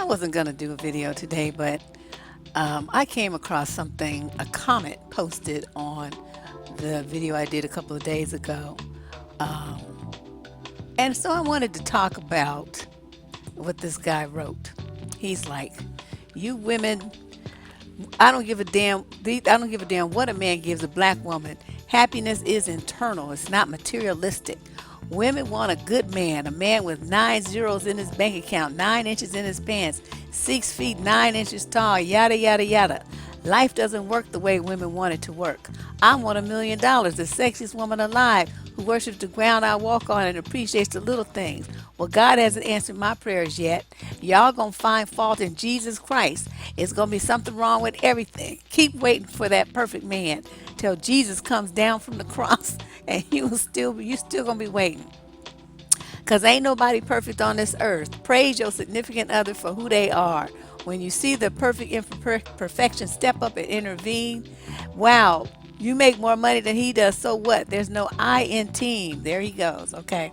wasn't going to do a video today, but I came across something, a comment posted on the video I did a couple of days ago. Um, and so I wanted to talk about what this guy wrote. He's like, "You women, I don't give a damn. I don't give a damn what a man gives a black woman. Happiness is internal. It's not materialistic. Women want a good man, a man with 9 zeros in his bank account, 9 inches in his pants, 6 feet 9 inches tall, yada yada yada. Life doesn't work the way women want it to work. I want $1 million, the sexiest woman alive, who worships the ground I walk on and appreciates the little things. Well, God hasn't answered my prayers yet. Y'all gonna find fault in Jesus Christ. It's gonna be something wrong with everything. Keep waiting for that perfect man till Jesus comes down from the cross, and you still gonna be waiting. Cause ain't nobody perfect on this earth. Praise your significant other for who they are. When you see the perfect imperfection, step up and intervene. Wow, you make more money than he does. So what? There's no I in team. There he goes. Okay.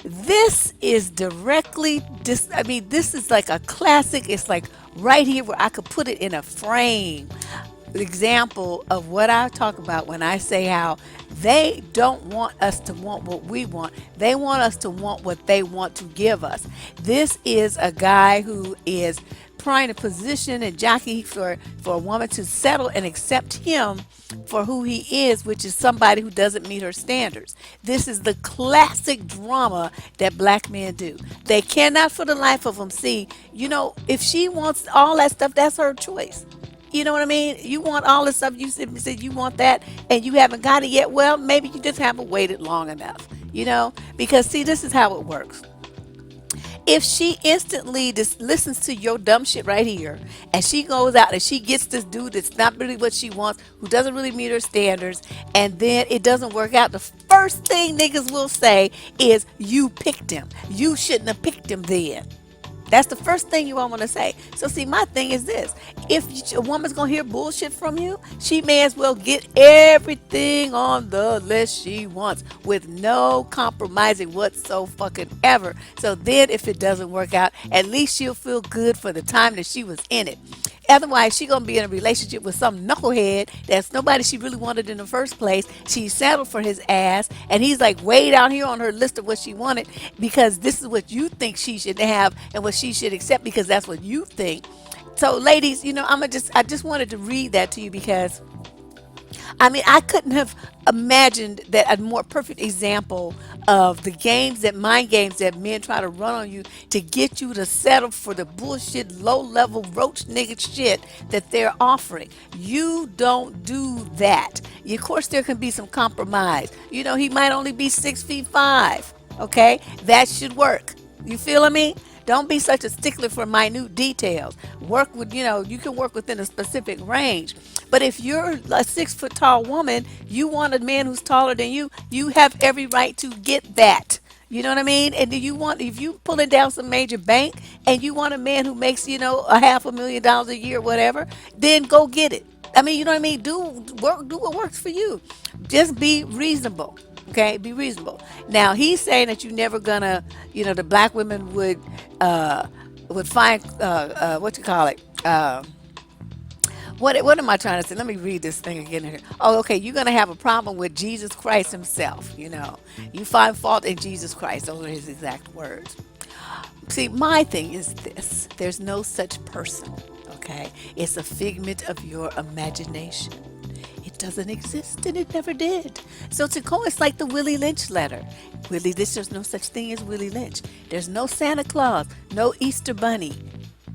This is directly this is like a classic. It's like right here where I could put it in a frame example of what I talk about when I say how they don't want us to want what we want. They want us to want what they want to give us. This is a guy who is trying to position and jockey for a woman to settle and accept him for who he is, which is somebody who doesn't meet her standards. This is the classic drama that black men do. They cannot for the life of them see, if she wants all that stuff, that's her choice. You know what I mean? You want all this stuff. You said you want that and you haven't got it yet. Well, maybe you just haven't waited long enough, because see, this is how it works. If she instantly just listens to your dumb shit right here and she goes out and she gets this dude that's not really what she wants, who doesn't really meet her standards, and then it doesn't work out, the first thing niggas will say is, you picked him. You shouldn't have picked him then. That's the first thing you all want to say. So see, my thing is this. If a woman's going to hear bullshit from you, she may as well get everything on the list she wants with no compromising whatsoever. So then if it doesn't work out, at least she'll feel good for the time that she was in it. Otherwise, she gonna be in a relationship with some knucklehead that's nobody she really wanted in the first place. She settled for his ass, and he's like way down here on her list of what she wanted because this is what you think she should have and what she should accept because that's what you think. So, ladies, I just wanted to read that to you because I couldn't have imagined that a more perfect example of the mind games that men try to run on you to get you to settle for the bullshit, low level, roach nigga shit that they're offering. You don't do that. Of course, there can be some compromise. He might only be 6 feet 5. Okay, that should work. You feeling me? Don't be such a stickler for minute details. Work with, you can work within a specific range. But if you're a 6 foot tall woman, you want a man who's taller than you, you have every right to get that. You know what I mean? And if you pulling down some major bank and you want a man who makes, a $500,000 a year, whatever, then go get it. You know what I mean? Do what works for you. Just be reasonable. Okay, be reasonable. Now he's saying that you never gonna, the black women would find what you call it. What am I trying to say? Let me read this thing again here. Oh, okay. You're gonna have a problem with Jesus Christ Himself. You find fault in Jesus Christ. Those are His exact words. See, my thing is this: there's no such person. Okay, it's a figment of your imagination. It doesn't exist and it never did. So to go, it's like the Willie Lynch letter. There's no such thing as Willie Lynch. There's no Santa Claus, no Easter Bunny,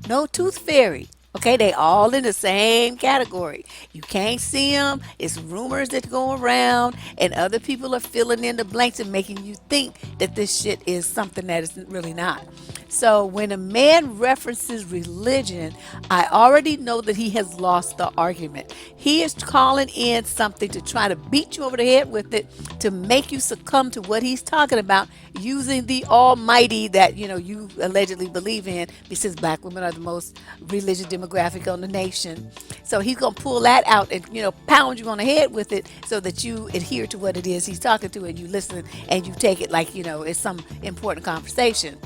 no Tooth Fairy. Okay, they all in the same category. You can't see them. It's rumors that go around, and other people are filling in the blanks and making you think that this shit is something that is really not. So when a man references religion, I already know that he has lost the argument. He is calling in something to try to beat you over the head with it, to make you succumb to what he's talking about, using the almighty that you allegedly believe in, because black women are the most religious demographic on the nation. So he's gonna pull that out and pound you on the head with it so that you adhere to what it is he's talking to, and you listen and you take it like it's some important conversation.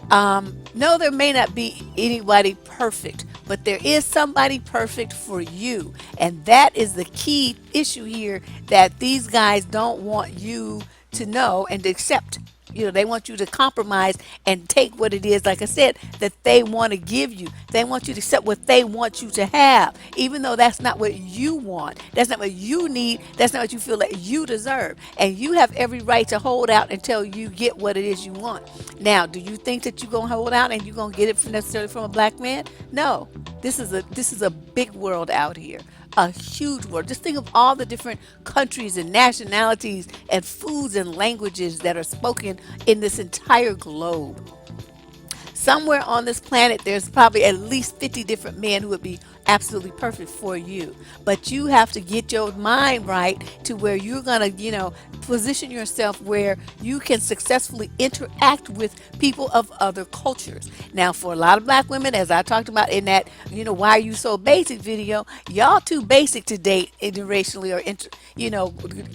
No, there may not be anybody perfect, but there is somebody perfect for you. And that is the key issue here, that these guys don't want you to know and to accept. They want you to compromise and take what it is, like I said, that they want to give you. They want you to accept what they want you to have, even though that's not what you want. That's not what you need. That's not what you feel that you deserve. And you have every right to hold out until you get what it is you want. Now, do you think that you're gonna hold out and you're gonna get it necessarily from a black man? No. This is a big world out here, a huge world. Just think of all the different countries and nationalities and foods and languages that are spoken in this entire globe. Somewhere on this planet, there's probably at least 50 different men who would be absolutely perfect for you. But you have to get your mind right to where you're going to, position yourself where you can successfully interact with people of other cultures. Now, for a lot of black women, as I talked about in that, why are you so basic video, y'all too basic to date interracially or,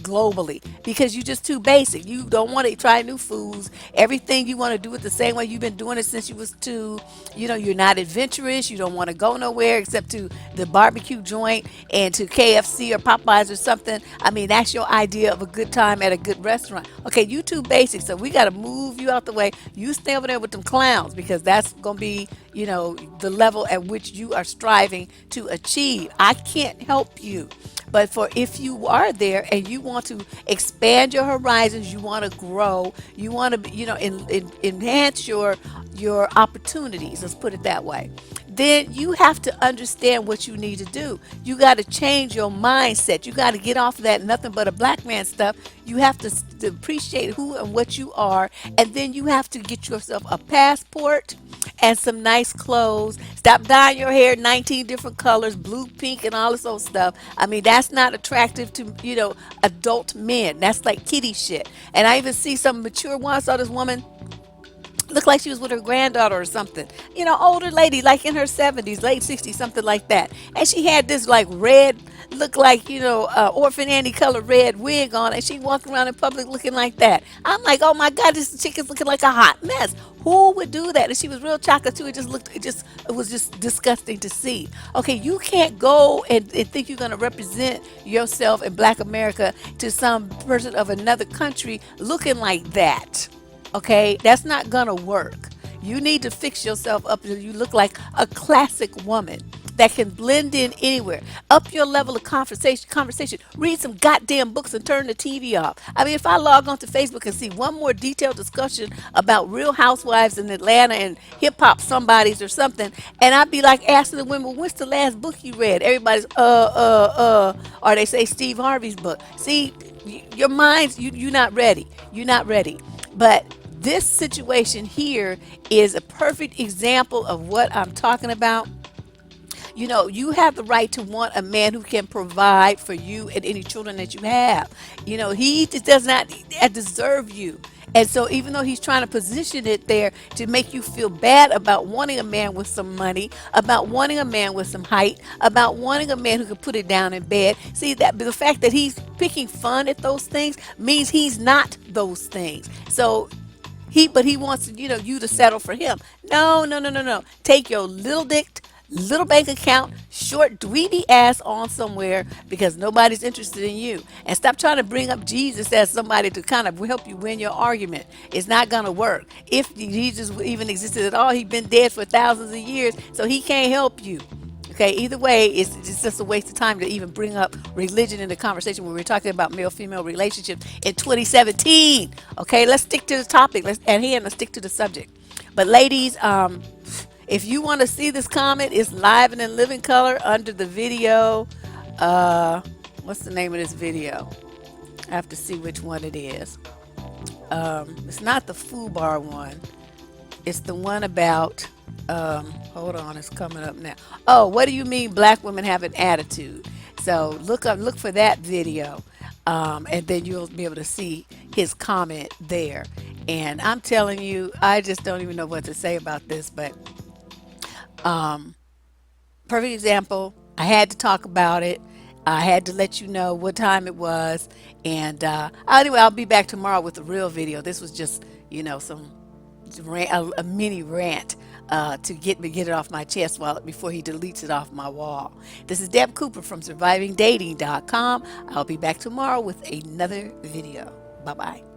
globally, because you're just too basic. You don't want to try new foods. Everything you want to do it the same way you've been doing it since you was two. You're not adventurous. You don't want to go nowhere except to the barbecue joint and to KFC or Popeyes or something. I mean, that's your idea of a good time at a good restaurant. Okay, you too basic, so we got to move you out the way. You stay over there with them clowns, because that's going to be, the level at which you are striving to achieve. I can't help you. But for if you are there and you want to expand your horizons, you want to grow, you want to, enhance your opportunities. Let's put it that way. Then you have to understand what you need to do. You got to change your mindset. You got to get off of that nothing but a black man stuff. You have to appreciate who and what you are, and then you have to get yourself a passport and some nice clothes. Stop dyeing your hair 19 different colors, blue, pink, and all this old stuff. I mean, that's not attractive to, adult men. That's like kitty shit. And I even see some mature one. I saw this woman looked like she was with her granddaughter or something. Older lady, like in her 70s, late 60s, something like that. And she had this like red, look like, Orphan Annie color red wig on, and she walked around in public looking like that. I'm like, oh my God, this chick is looking like a hot mess. Who would do that? And she was real chocolate too. It was just disgusting to see. Okay, you can't go and think you're going to represent yourself in Black America to some person of another country looking like that. Okay, that's not gonna work. You need to fix yourself up until you look like a classic woman that can blend in anywhere. Up your level of conversation. Read some goddamn books and turn the TV off. I mean, if I log onto Facebook and see one more detailed discussion about Real Housewives in Atlanta and hip hop somebodies or something, and I'd be like asking the women, "What's the last book you read?" Everybody's or they say Steve Harvey's book. See, your mind's you're not ready. You're not ready. But this situation here is a perfect example of what I'm talking about. You have the right to want a man who can provide for you and any children that you have. He just does not deserve you. And so, even though he's trying to position it there to make you feel bad about wanting a man with some money, about wanting a man with some height, about wanting a man who can put it down in bed, see that the fact that he's picking fun at those things means he's not those things. So, but he wants you to settle for him. No, no, no, no, no. Take your little dick, little bank account, short dweeby ass on somewhere, because nobody's interested in you. And stop trying to bring up Jesus as somebody to kind of help you win your argument. It's not gonna work. If Jesus even existed at all, he'd been dead for thousands of years, so he can't help you. Okay, either way, it's just a waste of time to even bring up religion in the conversation when we're talking about male-female relationships in 2017. Okay, let's stick to the topic. Let's stick to the subject. But ladies, if you want to see this comment, it's live and in living color under the video. What's the name of this video? I have to see which one it is. It's not the FUBAR one. It's the one about, hold on, it's coming up now. Oh, what do you mean black women have an attitude? So look for that video, and then you'll be able to see his comment there. And I'm telling you, I just don't even know what to say about this, but perfect example. I had to talk about it. I had to let you know what time it was. And anyway, I'll be back tomorrow with the real video. This was just, some a mini rant to get it off my chest before he deletes it off my wall. This is Deb Cooper from survivingdating.com. I'll be back tomorrow with another video. Bye bye.